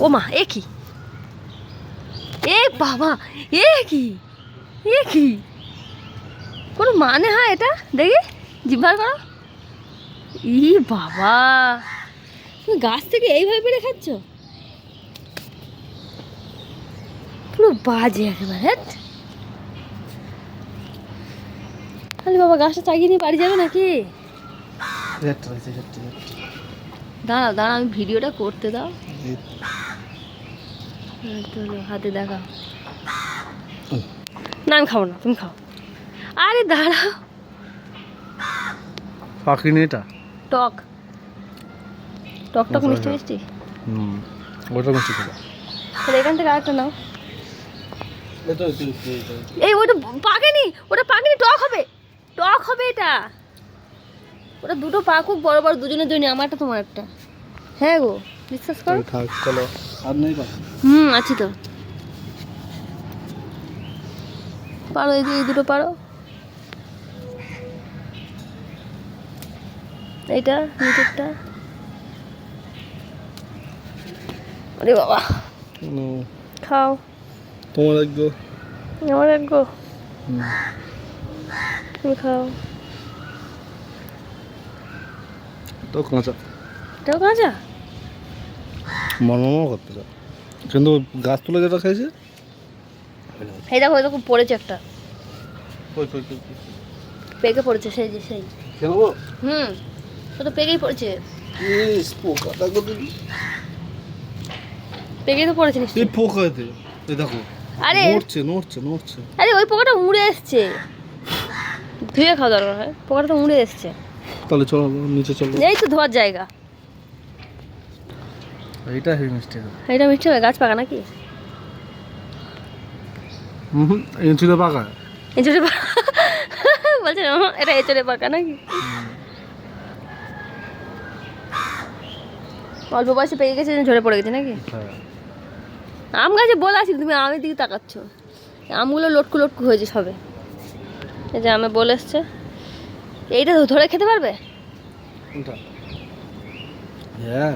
ও মা, এ কি, এ বাবা, এ কি, এ কি কোনো মানে হয় এটা? দেখি জিভ বার করো। ই বাবা, তুমি গাছ থেকে এইভাবে পেরে খাচ্ছ? পুরো বাজে একেবারে। হ্যাঁ, খালি বাবা গাছটা চাগিয়ে নিয়ে বাড়ি যাবে নাকি? দাঁড়াও দাঁড়াও, আমি ভিডিওটা করতে দাও। হাতে দেখা। না আমি খাবো না, তুমি খাও। আরে দাঁড়াও, পাখিনি এটা টক টক টক মিষ্টি মিষ্টি। ওটা মিষ্টি খাবো। তাহলে এখান থেকে আরেকটা নাও। এই ওটা পাকেনি, ওটা পাকেনি, টক হবে, টক হবে এটা। ওটা দুটো পাকুক বড় বড়, দুজনের জন্য, আমারটা তোমার একটা। হ্যাঁ গো, বিশ্বাস করো। চলো আর নেই পা। আছি তো। পারো, এই যে এই দুটো পারো। এইটা নিচেরটা। আরে বাবা, খাও। তোমার এক গো, আমার এক গো, তুমি খাও। তো কাঁচা এটাও কাঁচা। মর্মম করতে চাও, কিন্তু গাছ তুলে যেটা খাইছে। এই দেখো, এরকম পড়েছে একটা, পেকে পড়েছে, সেই যে সেই। ওটা পেকেই পড়েছে। পেকেই তো পড়েছে নিশ্চয়ই। এই পোকা এতে, এই দেখো। আরে নড়ছে নড়ছে নড়ছে। আরে ওই পোকাটা উড়ে এসছে, ধুয়ে খাওয়া দরকার হয়, পোকাটা তো উড়ে এসছে। তাহলে চলো নিচে চলো। এই তো ধোয়ার জায়গা। এইটা হেভি মিষ্টি। এটা মিষ্টি হবে, গাছ পাকা নাকি? এঁচুড়ে পাকা। এঁচড়ে পাকা বলছে না, এটা এঁচড়ে পাকা নাকি? অল্প বয়সে পেকে গেছে, ঝরে পড়ে গেছে নাকি? আম গাছে বলে আসি, তুমি আমের দিকে তাকাচ্ছ। আমগুলো লটকু লটকু হয়েছে সবে। এই যে আমে বলে এসছে। এইটা ধরে খেতে পারবে? হ্যাঁ,